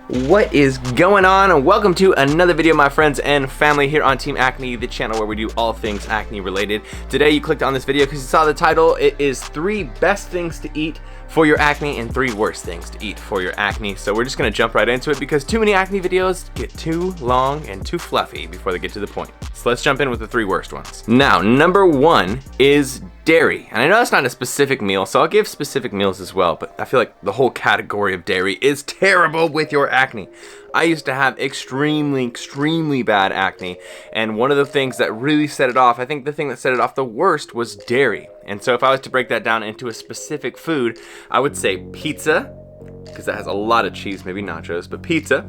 What is going on? And welcome to another video, my friends and family, here on Team Acne, the channel where we do all things acne related. Today you clicked on this video because you saw the title. It is 3 best things to eat for your acne and 3 worst things to eat for your acne. So we're just gonna jump right into it because too many acne videos get too long and too fluffy before they get to the point. So let's jump in with the 3 worst ones. Now, number 1 is dairy. And I know that's not a specific meal, so I'll give specific meals as well, but I feel like the whole category of dairy is terrible with your acne. I used to have extremely bad acne, and one of the things that really set it off, I think the thing that set it off the worst, was dairy. And so if I was to break that down into a specific food, I would say pizza, because that has a lot of cheese, maybe nachos, but pizza,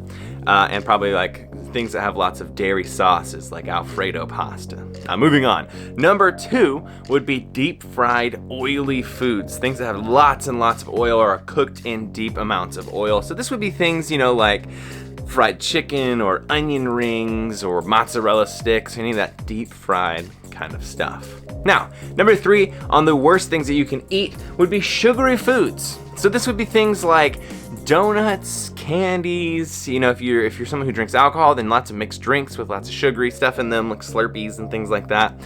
and probably like things that have lots of dairy sauces like Alfredo pasta. Now moving on, number 2 would be deep fried oily foods, things that have lots and lots of oil or are cooked in deep amounts of oil. So this would be things, you know, like fried chicken or onion rings or mozzarella sticks, any of that deep fried kind of stuff. Now, number 3 on the worst things that you can eat would be sugary foods. So this would be things like donuts, candies, you know, if you're someone who drinks alcohol, then lots of mixed drinks with lots of sugary stuff in them, like Slurpees and things like that.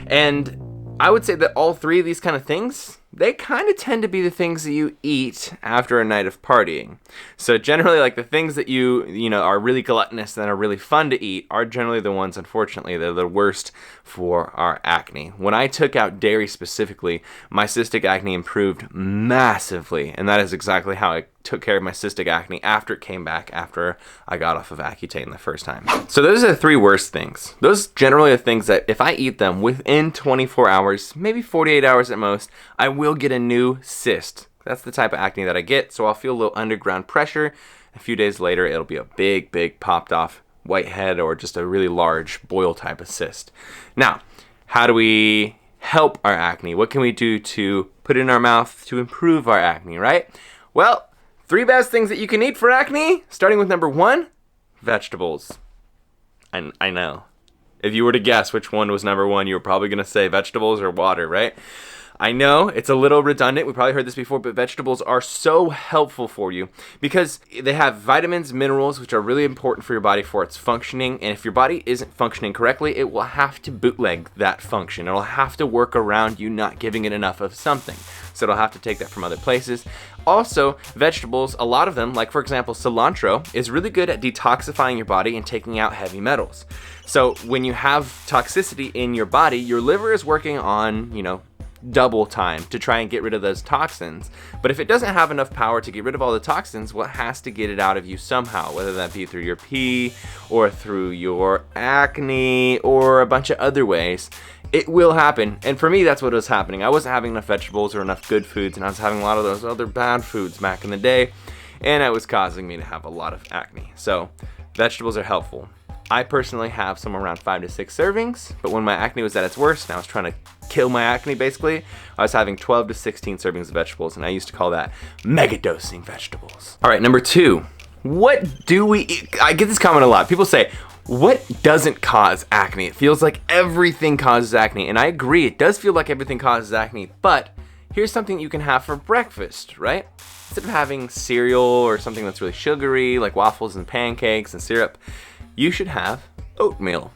And I would say that all 3 of these kind of things, they kind of tend to be the things that you eat after a night of partying. So generally, like the things that you know are really gluttonous and are really fun to eat are generally the ones, unfortunately, that are the worst for our acne. When I took out dairy specifically, my cystic acne improved massively, and that is exactly how I took care of my cystic acne after it came back after I got off of Accutane the first time. So those are the 3 worst things. Those generally are things that if I eat them within 24 hours, maybe 48 hours at most, I will get a new cyst. That's the type of acne that I get, so I'll feel a little underground pressure. A few days later, it'll be a big popped off whitehead or just a really large boil type of cyst. Now, how do we help our acne? What can we do to put in our mouth to improve our acne, right? Well, 3 best things that you can eat for acne, starting with number 1, vegetables. I know. If you were to guess which one was number 1, you were probably going to say vegetables or water, right? I know it's a little redundant. We probably heard this before, but vegetables are so helpful for you because they have vitamins, minerals, which are really important for your body for its functioning. And if your body isn't functioning correctly, it will have to bootleg that function. It'll have to work around you not giving it enough of something. So it'll have to take that from other places. Also, vegetables, a lot of them, like for example, cilantro, is really good at detoxifying your body and taking out heavy metals. So when you have toxicity in your body, your liver is working on, you know, double time to try and get rid of those toxins. But if it doesn't have enough power to get rid of all the toxins, well, it has to get it out of you somehow, whether that be through your pee or through your acne or a bunch of other ways. It will happen. And for me, that's what was happening. I wasn't having enough vegetables or enough good foods, and I was having a lot of those other bad foods back in the day, and it was causing me to have a lot of acne. So vegetables are helpful. I personally have somewhere around 5 to 6 servings, but when my acne was at its worst and I was trying to kill my acne basically, I was having 12 to 16 servings of vegetables, and I used to call that mega dosing vegetables. All right, number 2, what do we eat? I get this comment a lot. People say, what doesn't cause acne? It feels like everything causes acne, and I agree, it does feel like everything causes acne, but here's something you can have for breakfast, right? Instead of having cereal or something that's really sugary, like waffles and pancakes and syrup, you should have oatmeal.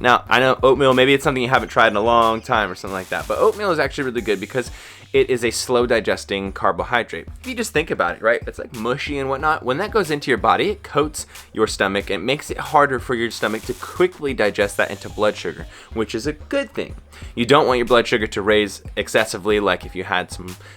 Now, I know oatmeal, maybe it's something you haven't tried in a long time or something like that, but oatmeal is actually really good because it is a slow digesting carbohydrate. If you just think about it, right? It's like mushy and whatnot. When that goes into your body, it coats your stomach and makes it harder for your stomach to quickly digest that into blood sugar, which is a good thing. You don't want your blood sugar to raise excessively, like if you had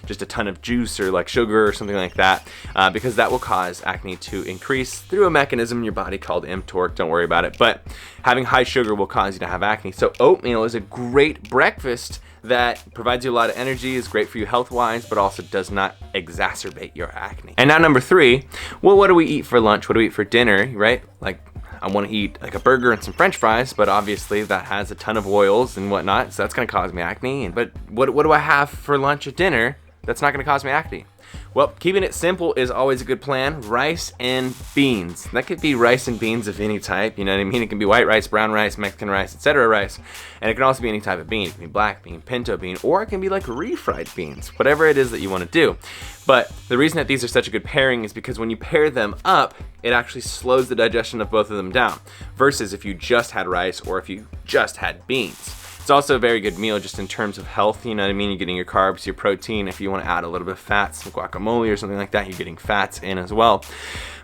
just a ton of juice or like sugar or something like that, because that will cause acne to increase through a mechanism in your body called mTOR. Don't worry about it. But having high sugar will cause you to have acne. So oatmeal is a great breakfast that provides you a lot of energy, is great for you health-wise, but also does not exacerbate your acne. And now number 3, well, what do we eat for lunch? What do we eat for dinner, right? Like, I want to eat like a burger and some french fries, but obviously that has a ton of oils and whatnot, so that's going to cause me acne. But what do I have for lunch or dinner that's not going to cause me acne? Well, keeping it simple is always a good plan. Rice and beans. That could be rice and beans of any type, you know what I mean? It can be white rice, brown rice, Mexican rice, etc. rice. And it can also be any type of bean. It can be black bean, pinto bean, or it can be like refried beans, whatever it is that you want to do. But the reason that these are such a good pairing is because when you pair them up, it actually slows the digestion of both of them down, versus if you just had rice or if you just had beans. It's also a very good meal just in terms of health, you know what I mean? You're getting your carbs, your protein. If you want to add a little bit of fat, some guacamole or something like that, you're getting fats in as well.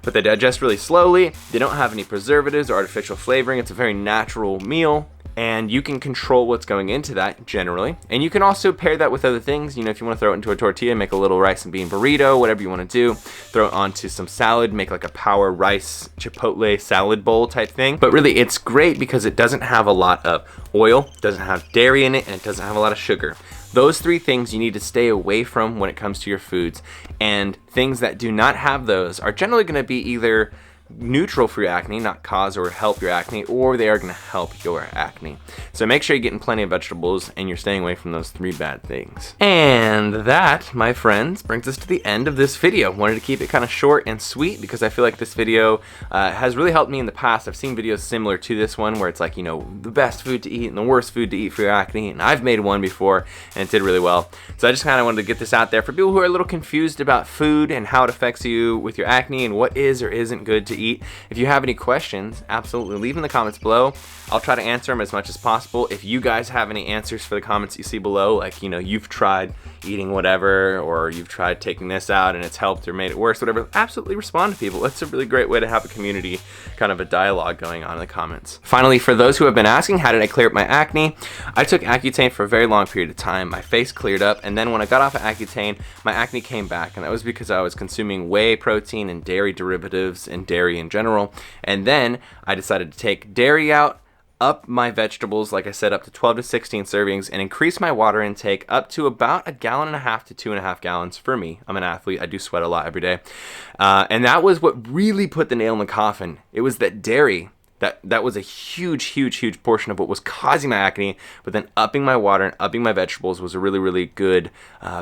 But they digest really slowly. They don't have any preservatives or artificial flavoring. It's a very natural meal, and you can control what's going into that generally. And you can also pair that with other things. You know, if you want to throw it into a tortilla, make a little rice and bean burrito, whatever you want to do. Throw it onto some salad, make like a power rice chipotle salad bowl type thing. But really, it's great because it doesn't have a lot of oil, doesn't have dairy in it, and it doesn't have a lot of sugar. Those three things you need to stay away from when it comes to your foods. And things that do not have those are generally going to be either neutral for your acne, not cause or help your acne, or they are going to help your acne. So make sure you're getting plenty of vegetables and you're staying away from those three bad things. And that, my friends, brings us to the end of this video. Wanted to keep it kind of short and sweet because I feel like this video has really helped me in the past. I've seen videos similar to this one where it's like, you know, the best food to eat and the worst food to eat for your acne, and I've made one before and it did really well. So I just kind of wanted to get this out there for people who are a little confused about food and how it affects you with your acne and what is or isn't good to eat. If you have any questions, absolutely leave them in the comments below. I'll try to answer them as much as possible. If you guys have any answers for the comments you see below, like, you know, you've tried eating whatever, or you've tried taking this out and it's helped or made it worse, whatever, absolutely respond to people. That's a really great way to have a community, kind of a dialogue going on in the comments. Finally, for those who have been asking, how did I clear up my acne? I took Accutane for a very long period of time. My face cleared up, and then when I got off of Accutane, my acne came back, and that was because I was consuming whey protein and dairy derivatives and dairy in general. And then I decided to take dairy out, up my vegetables, like I said, up to 12 to 16 servings, and increase my water intake up to about 1.5 gallons to 2.5 gallons for me. I'm an athlete. I do sweat a lot every day. And that was what really put the nail in the coffin. It was that dairy. That was a huge portion of what was causing my acne, but then upping my water and upping my vegetables was a really good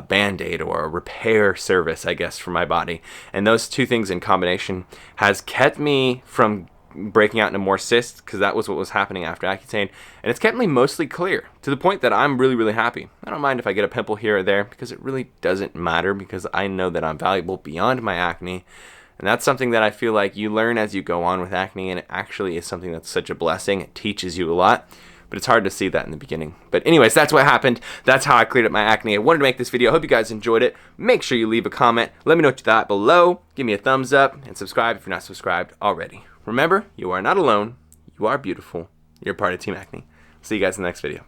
band-aid or a repair service, I guess, for my body. And those two things in combination has kept me from breaking out into more cysts, because that was what was happening after Accutane, and it's kept me mostly clear, to the point that I'm really happy. I don't mind if I get a pimple here or there, because it really doesn't matter, because I know that I'm valuable beyond my acne. And that's something that I feel like you learn as you go on with acne, and it actually is something that's such a blessing. It teaches you a lot, but it's hard to see that in the beginning. But anyways, that's what happened. That's how I cleared up my acne. I wanted to make this video. I hope you guys enjoyed it. Make sure you leave a comment. Let me know what you thought below. Give me a thumbs up, and subscribe if you're not subscribed already. Remember, you are not alone. You are beautiful. You're part of Team Acne. See you guys in the next video.